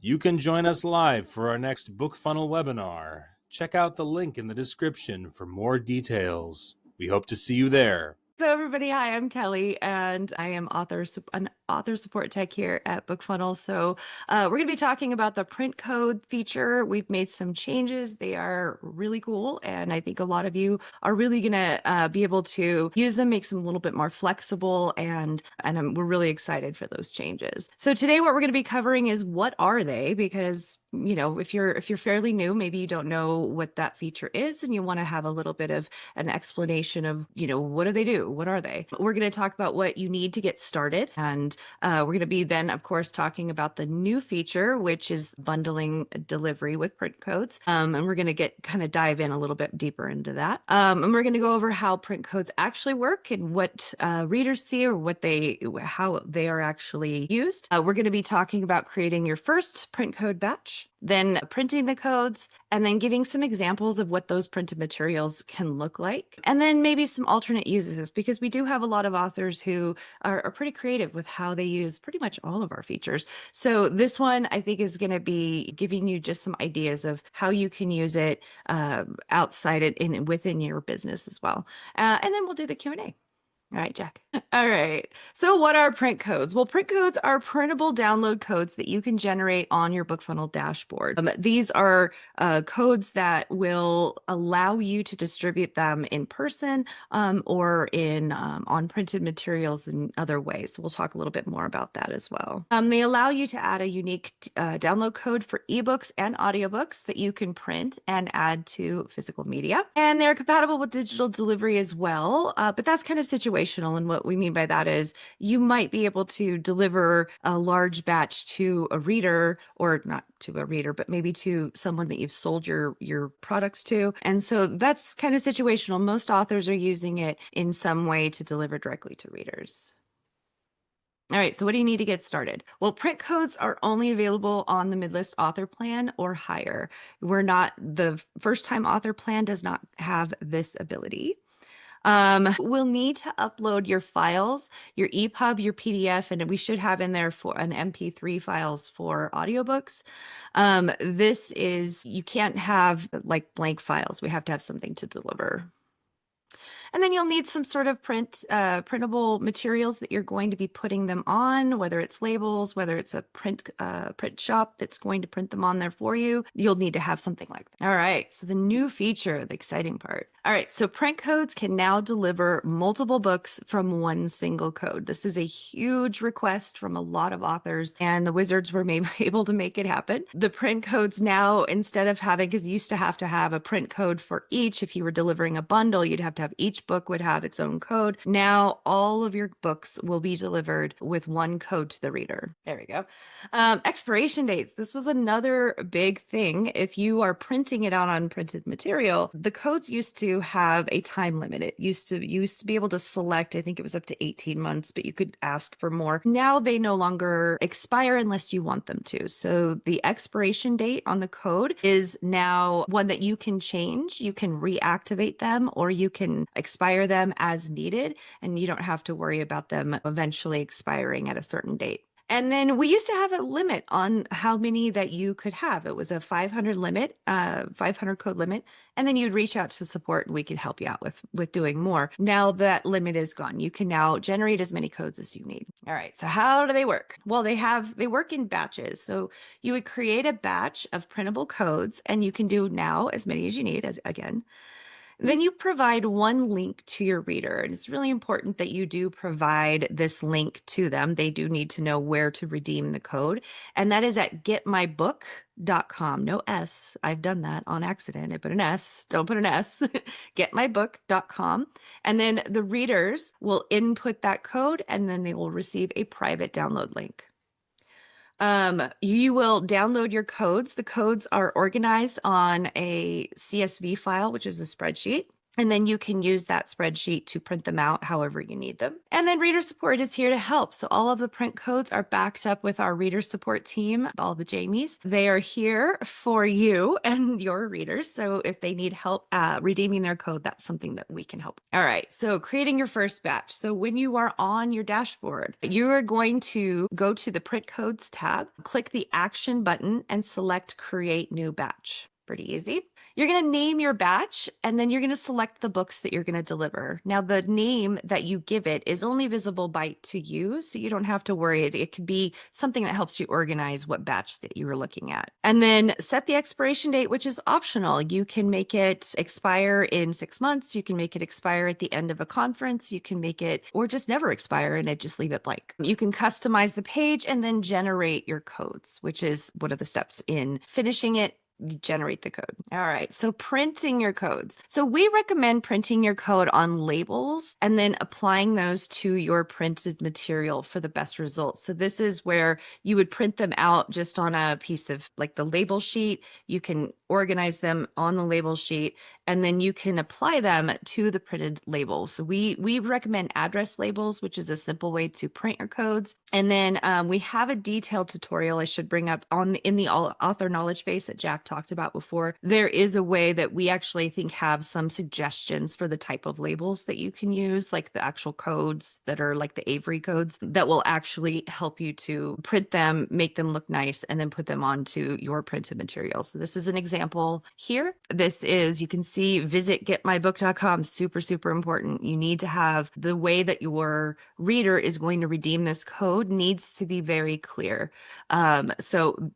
You can join us live for our next BookFunnel webinar. Check out the link in the description for more details. We hope to see you there. So everybody, hi, I'm Kelly, and I am an author support tech here at BookFunnel. So we're going to be talking about the print code feature. We've made some changes. They are really cool, and I think a lot of you are really going to be able to use them, make them a little bit more flexible, and we're really excited for those changes. So today, what we're going to be covering is what are they? Because if you're fairly new, maybe you don't know what that feature is, and you want to have a little bit of an explanation of what do they do? What are they? We're going to talk about what you need to get started. And we're going to be then, of course, talking about the new feature, which is bundling delivery with print codes. And we're going to kind of dive in a little bit deeper into that. And we're going to go over how print codes actually work and what readers see or how they are actually used. We're going to be talking about creating your first print code batch, then printing the codes, and then giving some examples of what those printed materials can look like. And then maybe some alternate uses, because we do have a lot of authors who are pretty creative with how they use pretty much all of our features. So this one, I think, is going to be giving you just some ideas of how you can use it outside it and within your business as well. And then we'll do the Q&A. All right, Jack. All right. So what are print codes? Well, print codes are printable download codes that you can generate on your BookFunnel dashboard. These are codes that will allow you to distribute them in person or on printed materials in other ways. So we'll talk a little bit more about that as well. They allow you to add a unique download code for ebooks and audiobooks that you can print and add to physical media. And they're compatible with digital delivery as well, but that's kind of situational. And what we mean by that is you might be able to deliver a large batch to a reader, or not to a reader, but maybe to someone that you've sold your products to. And so that's kind of situational. Most authors are using it in some way to deliver directly to readers. All right, so what do you need to get started? Well, print codes are only available on the Midlist Author Plan or higher. The first-time author plan does not have this ability. We'll need to upload your files, your EPUB, your PDF, and we should have in there for an MP3 files for audiobooks. You can't have like blank files. We have to have something to deliver. And then you'll need some sort of printable materials that you're going to be putting them on, whether it's labels, whether it's a print shop that's going to print them on there for you. You'll need to have something like that. All right, so the new feature, the exciting part. All right, so print codes can now deliver multiple books from one single code. This is a huge request from a lot of authors, and the wizards were maybe able to make it happen. The print codes now, instead of having, because you used to have a print code for each, if you were delivering a bundle, you'd have to have each book would have its own code. Now all of your books will be delivered with one code to the reader. There we go. Expiration dates. This was another big thing. If you are printing it out on printed material, the codes used to have a time limit. It used to be able to select, I think it was up to 18 months, but you could ask for more. Now they no longer expire unless you want them to. So the expiration date on the code is now one that you can change. You can reactivate them, or you can expire them as needed, and you don't have to worry about them eventually expiring at a certain date. And then we used to have a limit on how many that you could have. It was a 500 limit, 500 code limit, and then you'd reach out to support and we could help you out with doing more. Now that limit is gone. You can now generate as many codes as you need. All right, so how do they work? Well, they work in batches. So you would create a batch of printable codes, and you can do now as many as you need, again. Then you provide one link to your reader. And it's really important that you do provide this link to them. They do need to know where to redeem the code. And that is at getmybook.com. No S. I've done that on accident. I put an S. Don't put an S. Getmybook.com. And then the readers will input that code, and then they will receive a private download link. You will download your codes. The codes are organized on a CSV file, which is a spreadsheet. And then you can use that spreadsheet to print them out however you need them. And then reader support is here to help. So all of the print codes are backed up with our reader support team, all the Jamies. They are here for you and your readers. So if they need help redeeming their code, that's something that we can help. All right. So creating your first batch. So when you are on your dashboard, you are going to go to the print codes tab, click the action button, and select create new batch. Pretty easy. You're going to name your batch, and then you're going to select the books that you're going to deliver. Now, the name that you give it is only visible to you, so you don't have to worry. It could be something that helps you organize what batch that you were looking at. And then set the expiration date, which is optional. You can make it expire in 6 months. You can make it expire at the end of a conference. You can make it, or just never expire and just leave it blank. You can customize the page and then generate your codes, which is one of the steps in finishing it. You generate the code. All right. So printing your codes. So we recommend printing your code on labels and then applying those to your printed material for the best results. So this is where you would print them out just on a piece of like the label sheet. You can organize them on the label sheet, and then you can apply them to the printed label. So we recommend address labels, which is a simple way to print your codes. And then we have a detailed tutorial I should bring up in the author knowledge base that Jack talked about before. There is a way that we actually think have some suggestions for the type of labels that you can use, like the actual codes that are like the Avery codes that will actually help you to print them, make them look nice, and then put them onto your printed material. So this is an example here. This is, you can see, visit getmybook.com. Super, super important. You need to have the way that your reader is going to redeem this code needs to be very clear. So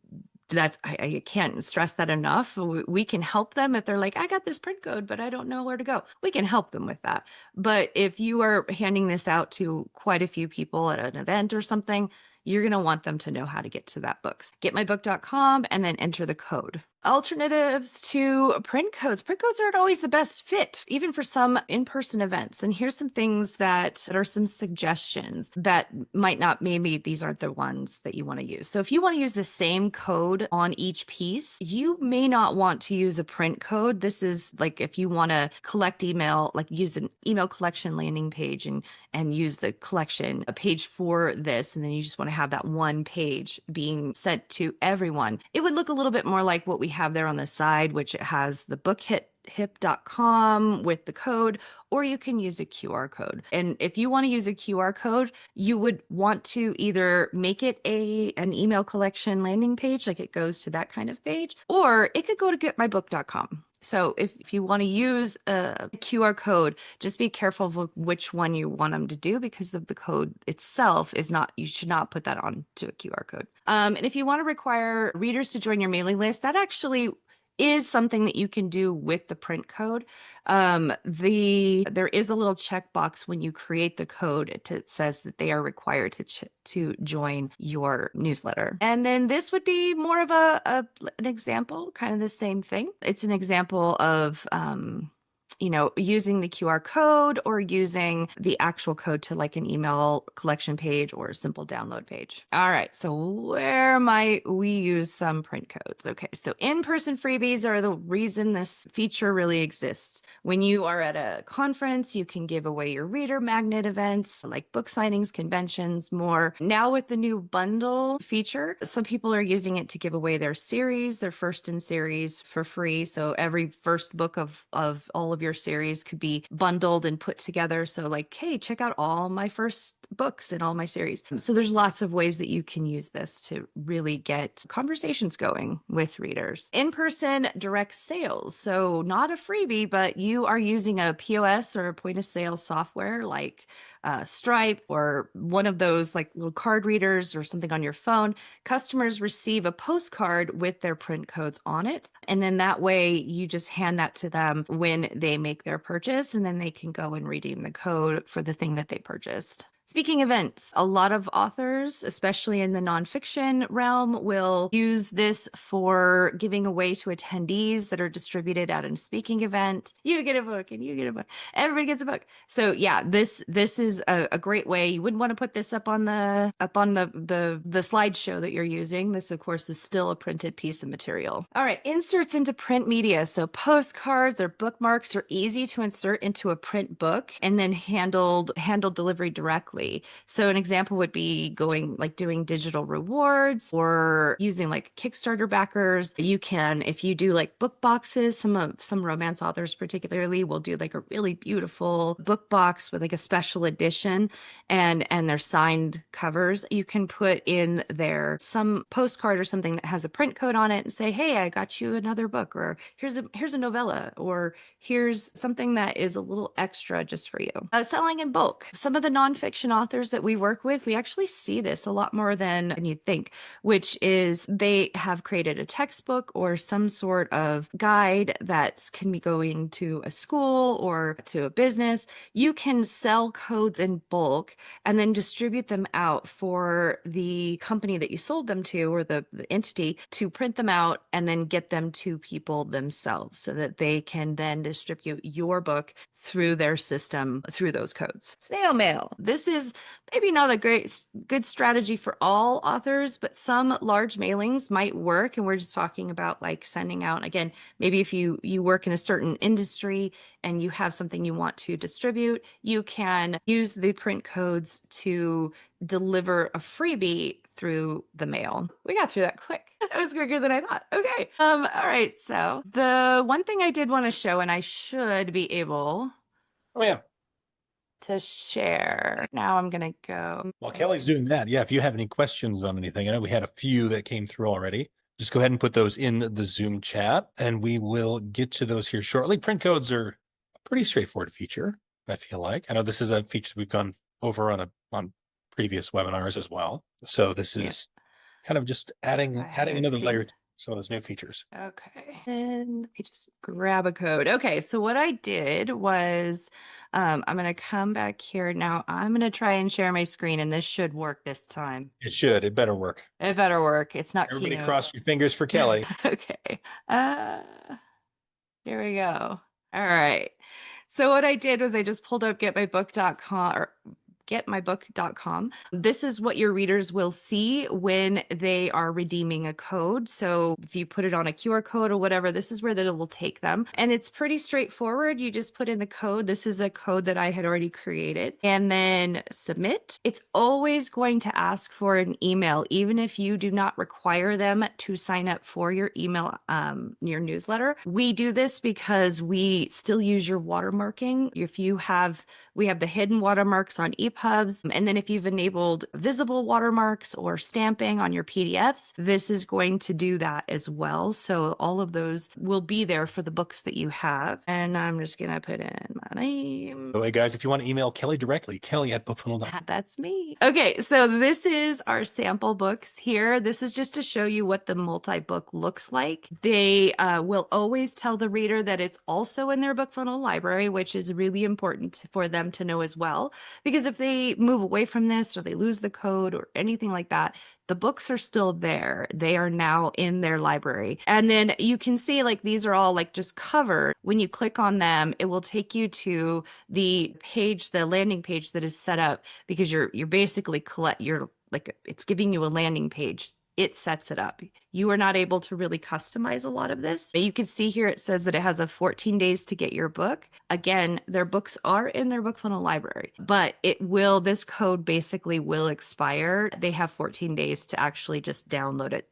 that's, I can't stress that enough. We can help them if they're like, I got this print code, but I don't know where to go. We can help them with that. But if you are handing this out to quite a few people at an event or something, you're going to want them to know how to get to that books. Getmybook.com and then enter the code. Alternatives to print codes. Print codes aren't always the best fit, even for some in-person events. And here's some things that are some suggestions that might not, maybe these aren't the ones that you want to use. So if you want to use the same code on each piece, you may not want to use a print code. This is like if you want to collect email, like use an email collection landing page and use the collection a page for this, and then you just want to have that one page being sent to everyone. It would look a little bit more like what we have there on the side, which it has the bookhip.com with the code, or you can use a QR code. And if you want to use a QR code, you would want to either make it an email collection landing page, like it goes to that kind of page, or it could go to getmybook.com. So if you want to use a QR code, just be careful of which one you want them to do, because of the code itself is not, you should not put that on to a QR code. And if you want to require readers to join your mailing list, that actually is something that you can do with the print code. There is a little checkbox when you create the code. It says that they are required to join your newsletter. And then this would be more of an example, kind of the same thing. It's an example of using the QR code or using the actual code to like an email collection page or a simple download page. All right, so where might we use some print codes? Okay, so in-person freebies are the reason this feature really exists. When you are at a conference, you can give away your reader magnet events like book signings, conventions, more. Now with the new bundle feature, some people are using it to give away their series, their first in series for free. So every first book of all of your series could be bundled and put together. So like, hey, check out all my first books in all my series. So there's lots of ways that you can use this to really get conversations going with readers. In-person direct sales. So not a freebie, but you are using a POS or a point of sale software like Stripe or one of those like little card readers or something on your phone. Customers receive a postcard with their print codes on it. And then that way you just hand that to them when they make their purchase, and then they can go and redeem the code for the thing that they purchased. Speaking events, a lot of authors, especially in the nonfiction realm, will use this for giving away to attendees that are distributed at a speaking event. You get a book and you get a book. Everybody gets a book. So yeah, this is a great way. You wouldn't want to put this up on the slideshow that you're using. This, of course, is still a printed piece of material. All right, inserts into print media. So postcards or bookmarks are easy to insert into a print book and then handled delivery directly. So an example would be doing digital rewards or using like Kickstarter backers. You can, if you do like book boxes, some romance authors particularly will do like a really beautiful book box with like a special edition and their signed covers. You can put in there some postcard or something that has a print code on it and say, hey, I got you another book, or here's a novella, or here's something that is a little extra just for you. Selling in bulk. Some of the nonfiction authors that we work with, we actually see this a lot more than you'd think, which is they have created a textbook or some sort of guide that can be going to a school or to a business. You can sell codes in bulk and then distribute them out for the company that you sold them to, or the entity, to print them out and then get them to people themselves so that they can then distribute your book through their system through those codes. Snail mail. This is maybe not a good strategy for all authors, but some large mailings might work. And we're just talking about like sending out, again, maybe if you work in a certain industry and you have something you want to distribute, you can use the print codes to deliver a freebie through the mail. We got through that quick. That was quicker than I thought. Okay. All right. So the one thing I did want to show, and I should be able Oh, yeah. to share. Now I'm going to go. While Kelly's doing that, yeah, if you have any questions on anything, I know we had a few that came through already. Just go ahead and put those in the Zoom chat, and we will get to those here shortly. Print codes are a pretty straightforward feature, I feel like. I know this is a feature we've gone over on previous webinars as well. So this is kind of just adding another layer to some of those new features. Okay. And I just grab a code. Okay. So what I did was I'm going to come back here. Now I'm going to try and share my screen, and this should work this time. It should. It better work. It better work. It's not Everybody Keynote. cross your fingers for Kelly. Okay. Here we go. All right. So what I did was I just pulled up getmybook.com or getmybook.com. This is what your readers will see when they are redeeming a code. So if you put it on a QR code or whatever, this is where that it will take them. And it's pretty straightforward. You just put in the code. This is a code that I had already created, and then submit. It's always going to ask for an email, even if you do not require them to sign up for your email, your newsletter. We do this because we still use your watermarking. We have the hidden watermarks on EPUBs. And then if you've enabled visible watermarks or stamping on your PDFs, this is going to do that as well. So all of those will be there for the books that you have. And I'm just going to put in my name. By the way, guys, if you want to email Kelly directly, Kelli@BookFunnel.com. That's me. Okay, so this is our sample books here. This is just to show you what the multi-book looks like. They will always tell the reader that it's also in their BookFunnel library, which is really important for them to know as well. Because if they move away from this or they lose the code or anything like that, the books are still there. They are now in their library. And then you can see like these are all like just covered. When you click on them, it will take you to the page, the landing page that is set up, because you're basically it's giving you a landing page. It sets it up. You are not able to really customize a lot of this. You can see here it says that it has a 14 days to get your book. Again, their books are in their BookFunnel library, but this code basically will expire. They have 14 days to actually just download it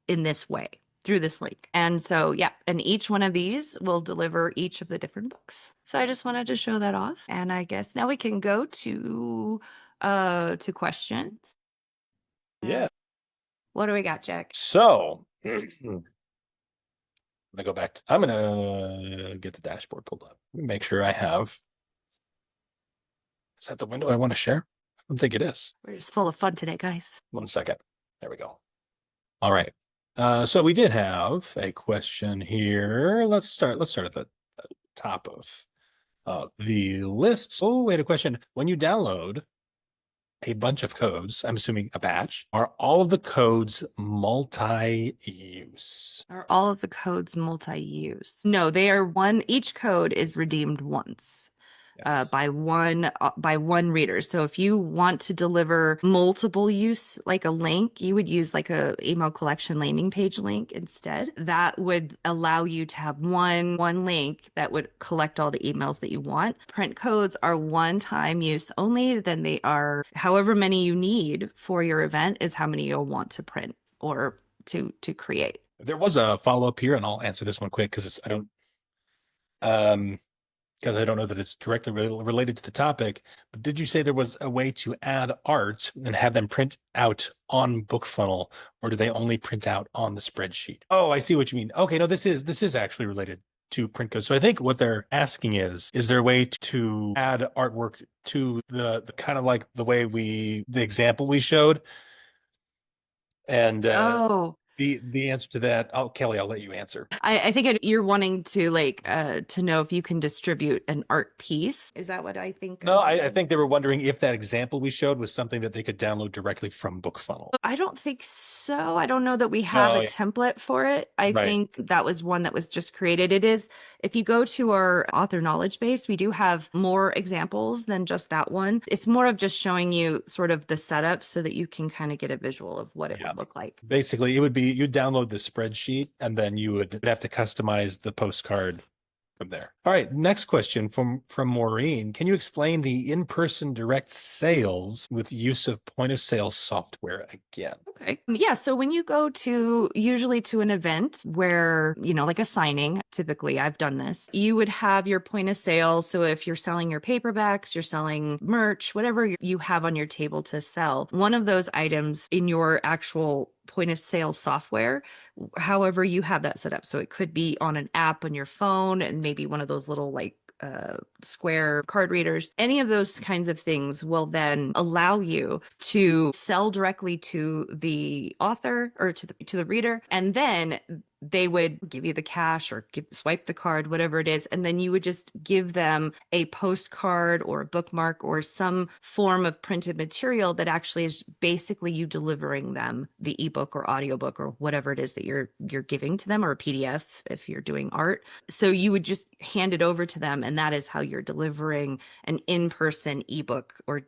in this way through this link. And so, yeah, and each one of these will deliver each of the different books. So I just wanted to show that off. And I guess now we can go to questions. Yeah. What do we got, Jack? So I'm gonna get the dashboard pulled up. Make sure I have. Is that the window I want to share? I don't think it is. We're just full of fun today, guys. 1 second. There we go. All right. So we did have a question here. Let's start at the top of the list. So we had a question. When you download a bunch of codes, I'm assuming a batch, are all of the codes multi-use? Are all of the codes multi-use? No, they are one, each code is redeemed once. Yes. By one reader. So if you want to deliver multiple use, like a link, you would use like a email collection landing page link instead. That would allow you to have one link that would collect all the emails that you want. Print codes are one-time use only. Then they are however many you need for your event is how many you'll want to print or to create. There was a follow-up here, and I'll answer this one quick because um because I don't know that it's directly related to the topic, but did you say there was a way to add art and have them print out on BookFunnel, or do they only print out on the spreadsheet? Oh, I see what you mean. Okay, no, this is actually related to print codes. So I think what they're asking is there a way to add artwork to the kind of like the way the example we showed? And Oh, the answer to that, oh, Kelly, I'll let you answer. I think you're wanting to to know if you can distribute an art piece. Is that what I think? No, I think they were wondering if that example we showed was something that they could download directly from BookFunnel. I don't think so. I don't know that we have Oh, a yeah. template for it. I Right. think that was one that was just created. It is, if you go to our author knowledge base, we do have more examples than just that one. It's more of just showing you sort of the setup so that you can kind of get a visual of what it Yeah. would look like. Basically, it would be you'd download the spreadsheet and then you would have to customize the postcard from there. All right, next question from Maureen. Can you explain the in-person direct sales with use of point of sale software again? Okay. Yeah. So when you go to usually to an event where, like a signing, typically I've done this, you would have your point of sale. So if you're selling your paperbacks, you're selling merch, whatever you have on your table to sell, one of those items in your actual point of sale software, however you have that set up. So it could be on an app on your phone and maybe one of those little like square card readers. Any of those kinds of things will then allow you to sell directly to the author or to the reader, and then they would give you the cash or swipe the card, whatever it is, and then you would just give them a postcard or a bookmark or some form of printed material that actually is basically you delivering them the ebook or audiobook or whatever it is that you're giving to them, or a PDF if you're doing art. So you would just hand it over to them, and that is how you're delivering an in-person ebook or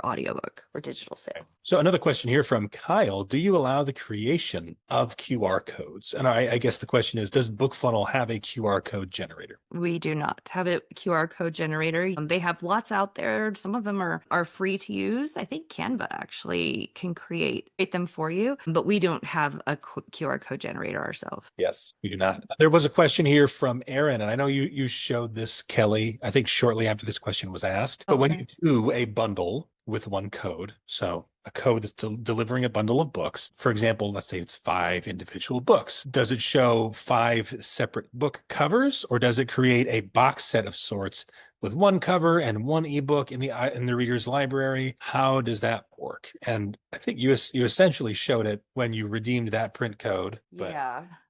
audiobook or digital sale. So another question here from Kyle. Do you allow the creation of QR codes? And I guess the question is, does BookFunnel have a QR code generator? We do not have a QR code generator. They have lots out there. Some of them are free to use. I think Canva actually can create them for you, but we don't have a QR code generator ourselves. Yes, we do not. There was a question here from Aaron, and I know you showed this, Kelly, I think shortly after this question was asked. But when you do a bundle with one code, so a code that's delivering a bundle of books, for example, let's say it's 5 individual books, does it show 5 separate book covers, or does it create a box set of sorts with one cover and one ebook in the reader's library? How does that work? And I think you essentially showed it when you redeemed that print code. But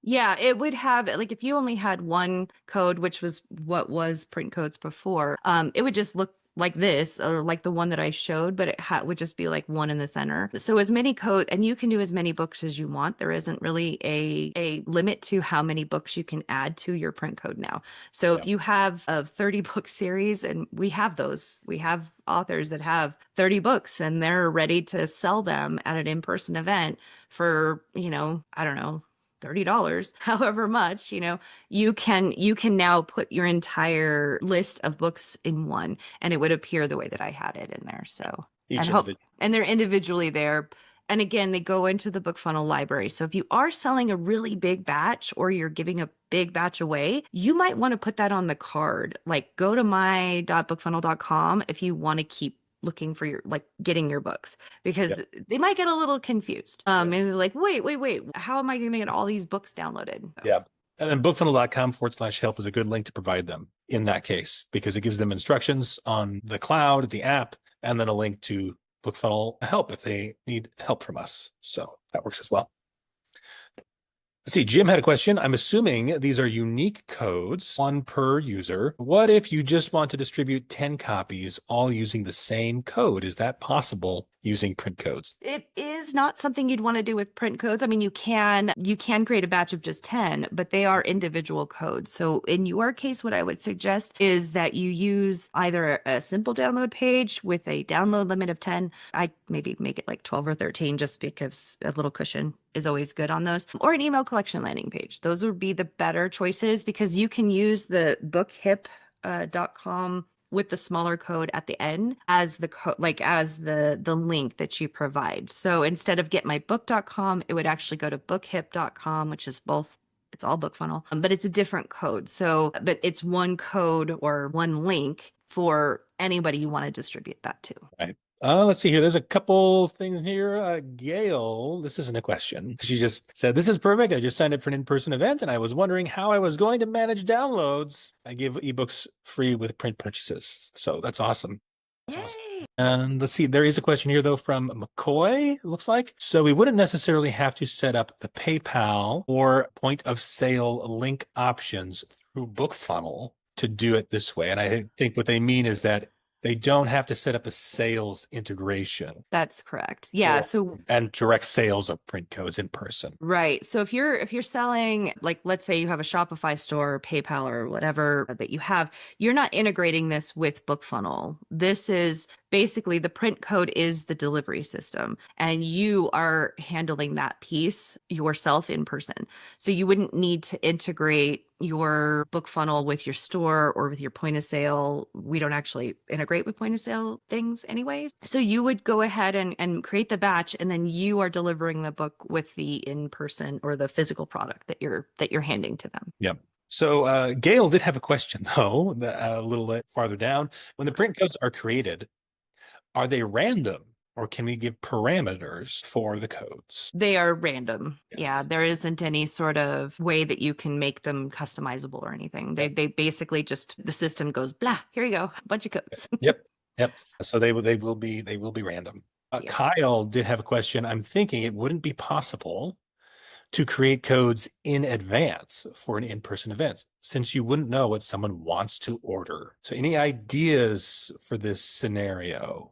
yeah, it would have, like, if you only had one code, which was what was print codes before, it would just look like this, or like the one that I showed, but it would just be like one in the center. So as many code, and you can do as many books as you want. There isn't really a limit to how many books you can add to your print code now. So if you have a 30 book series, and we have those, we have authors that have 30 books and they're ready to sell them at an in-person event for, I don't know, $30, however much, you can now put your entire list of books in one, and it would appear the way that I had it in there. So, and they're individually there. And again, they go into the BookFunnel library. So if you are selling a really big batch, or you're giving a big batch away, you might want to put that on the card. Like, go to my.bookfunnel.com if you want to keep looking for getting your books, because they might get a little confused. And they're like, wait, how am I going to get all these books downloaded? Yeah. And then bookfunnel.com/help is a good link to provide them in that case, because it gives them instructions on the cloud, the app, and then a link to BookFunnel help if they need help from us. So that works as well. Let's see, Jim had a question. I'm assuming these are unique codes, one per user. What if you just want to distribute 10 copies all using the same code? Is that possible using print codes? It is not something you'd want to do with print codes. I mean, you can create a batch of just 10, but they are individual codes. So in your case, what I would suggest is that you use either a simple download page with a download limit of 10. I maybe make it like 12 or 13 just because a little cushion is always good on those, or an email collection landing page. Those would be the better choices because you can use the bookhip.com with the smaller code at the end as the as the link that you provide. So instead of getmybook.com, it would actually go to bookhip.com, which is both, it's all BookFunnel, but it's a different code. So, but it's one code or one link for anybody you want to distribute that to. Right. Let's see here. There's a couple things here. Gail, this isn't a question. She just said, this is perfect. I just signed up for an in-person event and I was wondering how I was going to manage downloads. I give ebooks free with print purchases. So that's awesome. That's awesome. And let's see, there is a question here though from McCoy, it looks like. So we wouldn't necessarily have to set up the PayPal or point of sale link options through BookFunnel to do it this way. And I think what they mean is that they don't have to set up a sales integration. That's correct. Yeah. And direct sales of print codes in person. Right. So if you're selling, like, let's say you have a Shopify store or PayPal or whatever that you have, you're not integrating this with BookFunnel. This is basically the print code is the delivery system, and you are handling that piece yourself in person. So you wouldn't need to integrate your BookFunnel with your store or with your point of sale. We don't actually integrate with point of sale things anyways. So you would go ahead and create the batch, and then you are delivering the book with the in-person or the physical product that you're handing to them. Yep. So Gail did have a question though, a little bit farther down. When the print codes are created, are they random or can we give parameters for the codes? They are random. Yes. Yeah, there isn't any sort of way that you can make them customizable or anything. They basically just, the system goes, blah, here you go, a bunch of codes. Yep. So they will be random. Yeah. Kyle did have a question. I'm thinking it wouldn't be possible to create codes in advance for an in-person event, since you wouldn't know what someone wants to order. So any ideas for this scenario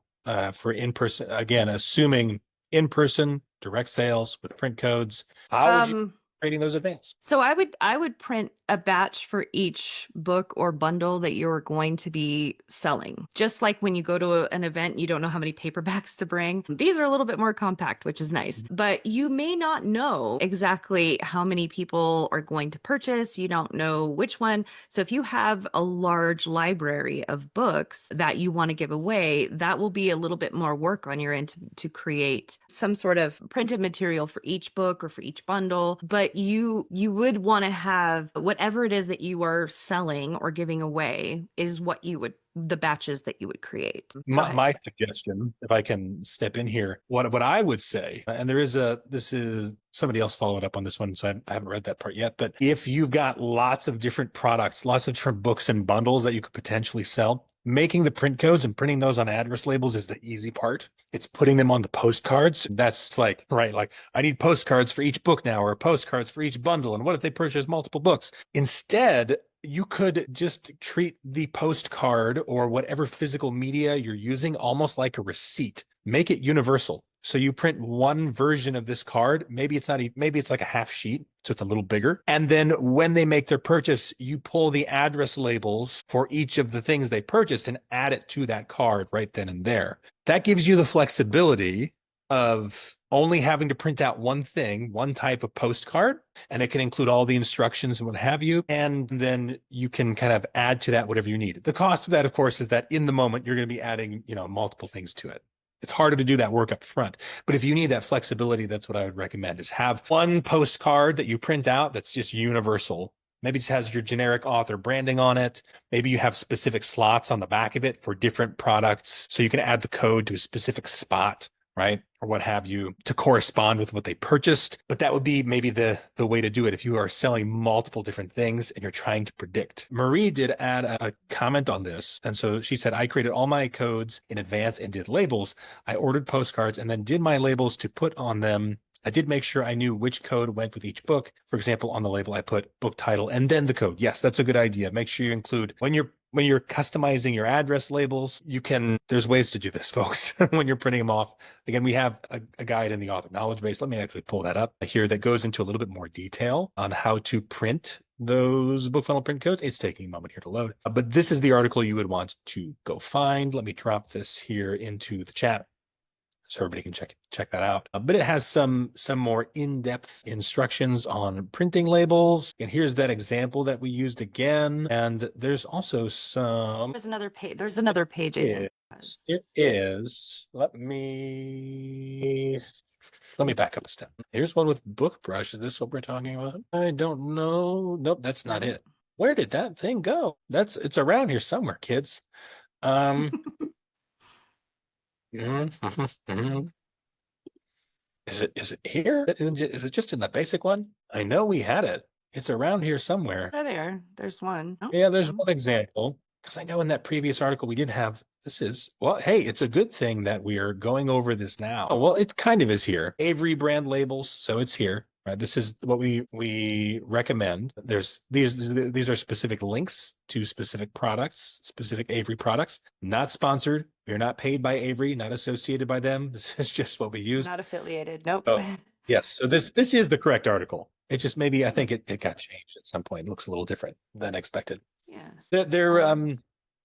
for in-person, again, assuming in-person direct sales with print codes, how would you be creating those advance? So I would print a batch for each book or bundle that you're going to be selling. Just like when you go to an event, you don't know how many paperbacks to bring. These are a little bit more compact, which is nice, but you may not know exactly how many people are going to purchase. You don't know which one. So if you have a large library of books that you want to give away, that will be a little bit more work on your end to create some sort of printed material for each book or for each bundle. But you would want to have whatever it is that you are selling or giving away is what you would, the batches that you would create. My suggestion, if I can step in here, what I would say, and this is somebody else followed up on this one, so I haven't read that part yet, but if you've got lots of different products, lots of different books and bundles that you could potentially sell, making the print codes and printing those on address labels is the easy part. It's putting them on the postcards. That's like, right, like I need postcards for each book now, or postcards for each bundle. And what if they purchase multiple books? Instead, you could just treat the postcard or whatever physical media you're using almost like a receipt. Make it universal. So you print one version of this card. Maybe it's like a half sheet, so it's a little bigger. And then when they make their purchase, you pull the address labels for each of the things they purchased and add it to that card right then and there. That gives you the flexibility of only having to print out one thing, one type of postcard, and it can include all the instructions and what have you. And then you can kind of add to that whatever you need. The cost of that, of course, is that in the moment, you're going to be adding, multiple things to it. It's harder to do that work up front. But if you need that flexibility, that's what I would recommend, is have one postcard that you print out that's just universal. Maybe it just has your generic author branding on it. Maybe you have specific slots on the back of it for different products, so you can add the code to a specific spot, right? Or what have you, to correspond with what they purchased. But that would be maybe the way to do it if you are selling multiple different things and you're trying to predict. Marie did add a comment on this. And so she said, I created all my codes in advance and did labels. I ordered postcards and then did my labels to put on them. I did make sure I knew which code went with each book. For example, on the label, I put book title and then the code. Yes, that's a good idea. Make sure you include, when you're when you're customizing your address labels, there's ways to do this, folks, when you're printing them off. Again, we have a guide in the author knowledge base. Let me actually pull that up here that goes into a little bit more detail on how to print those BookFunnel print codes. It's taking a moment here to load, but this is the article you would want to go find. Let me drop this here into the chat so everybody can check that out. But it has some more in-depth instructions on printing labels. And here's that example that we used again. And there's also some. There's another page. There's another page. I think. It is. Let me back up a step. Here's one with book brush. Is this what we're talking about? I don't know. Nope, that's not it. Where did that thing go? It's around here somewhere, kids. Is it here? Is it just in the basic one? I know we had it. It's around here somewhere. There's one. Oh, yeah, there's one example. Because I know in that previous article we did have hey, it's a good thing that we are going over this now. Oh, well, it kind of is here. Avery brand labels, so it's here. Right, this is what we recommend. These are specific links to specific products, specific Avery products. Not sponsored. We're not paid by Avery, not associated by them. This is just what we use. Not affiliated. Nope. Oh, yes. So this is the correct article. It just maybe I think it got changed at some point. It looks a little different than expected. Yeah.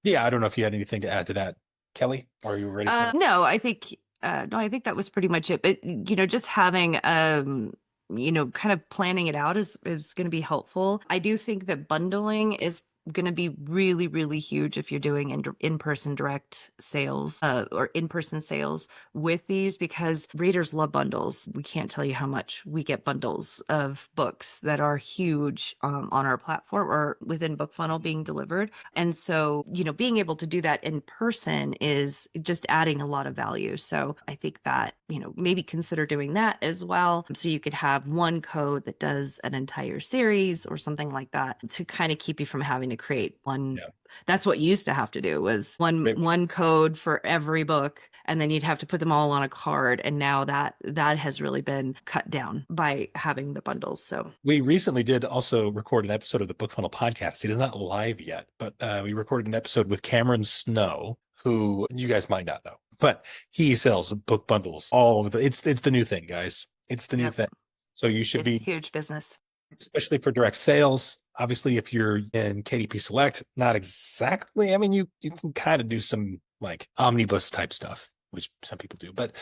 Yeah, I don't know if you had anything to add to that, Kelly. Or are you ready? No, I think that was pretty much it. But just having kind of planning it out is going to be helpful. I do think that bundling is going to be really, really huge if you're doing in-person direct sales or in-person sales with these, because readers love bundles. We can't tell you how much we get bundles of books that are huge on our platform or within BookFunnel being delivered. And so, being able to do that in person is just adding a lot of value. So I think that, maybe consider doing that as well. So you could have one code that does an entire series or something like that to kind of keep you from having to create one. Yeah. That's what you used to have to do, was one code for every book, and then you'd have to put them all on a card. And now that has really been cut down by having the bundles. So we recently did also record an episode of the BookFunnel podcast. It is not live yet, but we recorded an episode with Cameron Snow, who you guys might not know, but he sells book bundles all over it's the new thing, guys. It's the new thing. So you should be huge business, especially for direct sales. Obviously, if you're in KDP Select, not exactly. I mean, you can kind of do some like omnibus type stuff, which some people do, but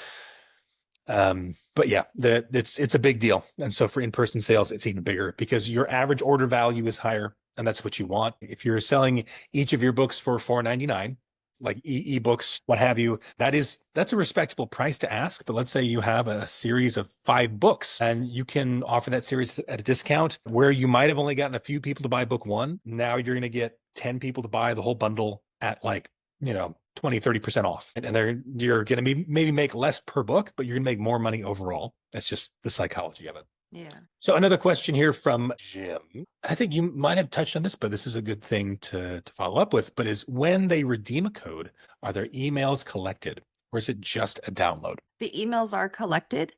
yeah, it's a big deal. And so for in-person sales, it's even bigger because your average order value is higher, and that's what you want. If you're selling each of your books for $4.99, like ebooks, what have you, that's a respectable price to ask. But let's say you have a series of 5 books and you can offer that series at a discount where you might have only gotten a few people to buy book 1. Now you're going to get 10 people to buy the whole bundle at 20-30% off. And you're going to maybe make less per book, but you're going to make more money overall. That's just the psychology of it. Yeah. So another question here from Jim. I think you might have touched on this, but this is a good thing to follow up with. But is when they redeem a code, are their emails collected, or is it just a download? The emails are collected.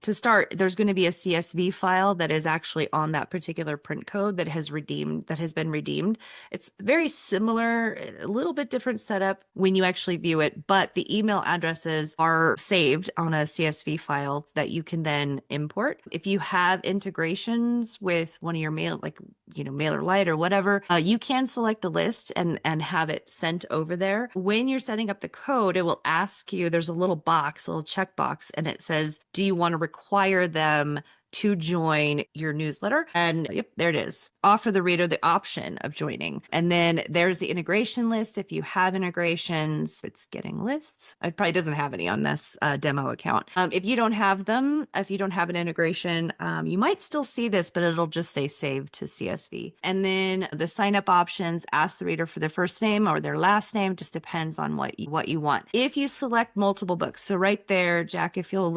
To start, there's going to be a CSV file that is actually on that particular print code that has been redeemed. It's very similar, a little bit different setup when you actually view it, but the email addresses are saved on a CSV file that you can then import. If you have integrations with one of your MailerLite or whatever, you can select a list and have it sent over there. When you're setting up the code, it will ask you, there's a little box, a little checkbox, and it says, do you want to require them to join your newsletter? And yep, there it is. Offer the reader the option of joining. And then there's the integration list. If you have integrations, it's getting lists. It probably doesn't have any on this demo account. If you don't have them, if you don't have an integration, you might still see this, but it'll just say save to CSV. And then the sign up options, ask the reader for their first name or their last name, just depends on what you want. If you select multiple books, so right there, Jack, if you'll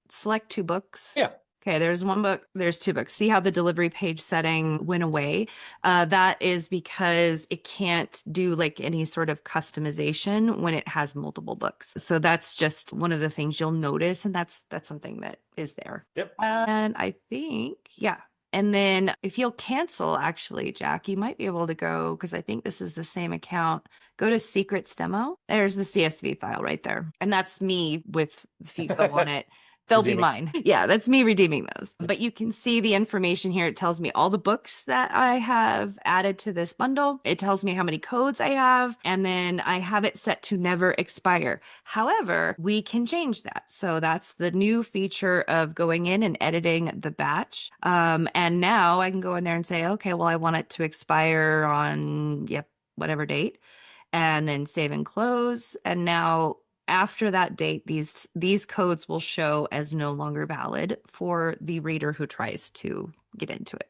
select 2 books. Yeah. Okay, there's 1 book, there's 2 books. See how the delivery page setting went away? That is because it can't do any sort of customization when it has multiple books. So that's just one of the things you'll notice, and that's something that is there. Yep. And I think, yeah. And then if you'll cancel, actually, Jack, you might be able to go, because I think this is the same account. Go to Secrets Demo. There's the CSV file right there. And that's me with FIFO on it. They'll be Redeeming. mine. Yeah, that's me redeeming those. But you can see the information here. It tells me all the books that I have added to this bundle. It tells me how many codes I have, and then I have it set to never expire. However, we can change that. So that's the new feature of going in and editing the batch. And now I can go in there and say, okay, well, I want it to expire on, whatever date, and then save and close. And now after that date, these codes will show as no longer valid for the reader who tries to get into it.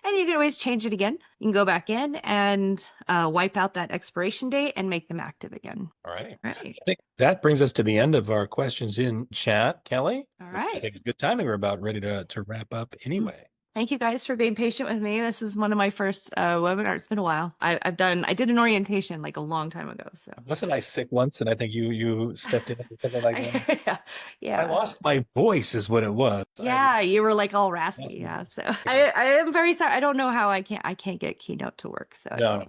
And you can always change it again. You can go back in and wipe out that expiration date and make them active again. All right. Right. I think that brings us to the end of our questions in chat, Kelly. All I right. think a good timing. We're about ready to wrap up anyway. Thank you guys for being patient with me. This is one of my first webinars. It's been a while. I did an orientation like a long time ago. So Wasn't I sick once and I think you stepped in or something like that? yeah. I lost my voice is what it was. Yeah, you were like all raspy. Yeah. So I am very sorry. I don't know how I can't get Keynote to work. So No,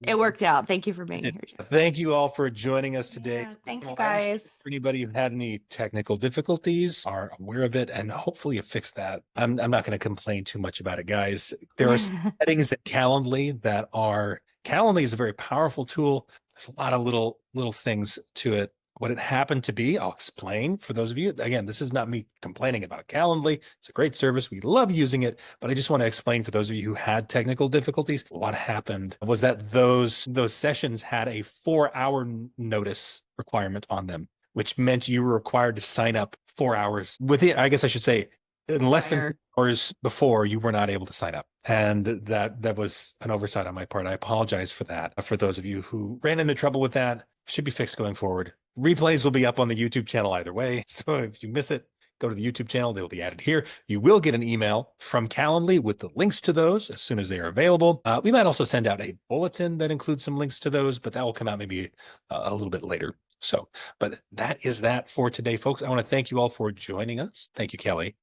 it worked out. Thank you for being here, Jeff. Thank you all for joining us today. Yeah, thank you Well, guys. For anybody who had any technical difficulties, are aware of it, and hopefully you fix that. I'm not going to complain too much about it, guys. There are settings at Calendly that are Calendly is a very powerful tool. There's a lot of little things to it. What it happened to be, I'll explain for those of you. Again, this is not me complaining about Calendly. It's a great service. We love using it, but I just want to explain for those of you who had technical difficulties. What happened was that those sessions had a 4-hour notice requirement on them, which meant you were required to sign up 4 hours within, I guess I should say, in less than 4 hours before you were not able to sign up. And that was an oversight on my part. I apologize for that. For those of you who ran into trouble with that, should be fixed going forward. Replays will be up on the YouTube channel either way. So if you miss it, go to the YouTube channel. They will be added here. You will get an email from Calendly with the links to those as soon as they are available. We might also send out a bulletin that includes some links to those, but that will come out maybe a little bit later. So, but that is that for today, folks. I want to thank you all for joining us. Thank you, Kelly.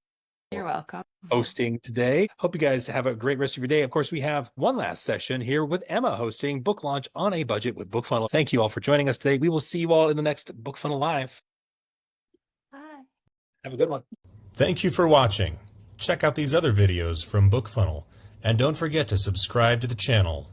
You're welcome. Hosting today. Hope you guys have a great rest of your day. Of course, we have one last session here with Emma hosting Book Launch on a Budget with BookFunnel. Thank you all for joining us today. We will see you all in the next BookFunnel Live. Bye. Have a good one. Thank you for watching. Check out these other videos from BookFunnel, and don't forget to subscribe to the channel.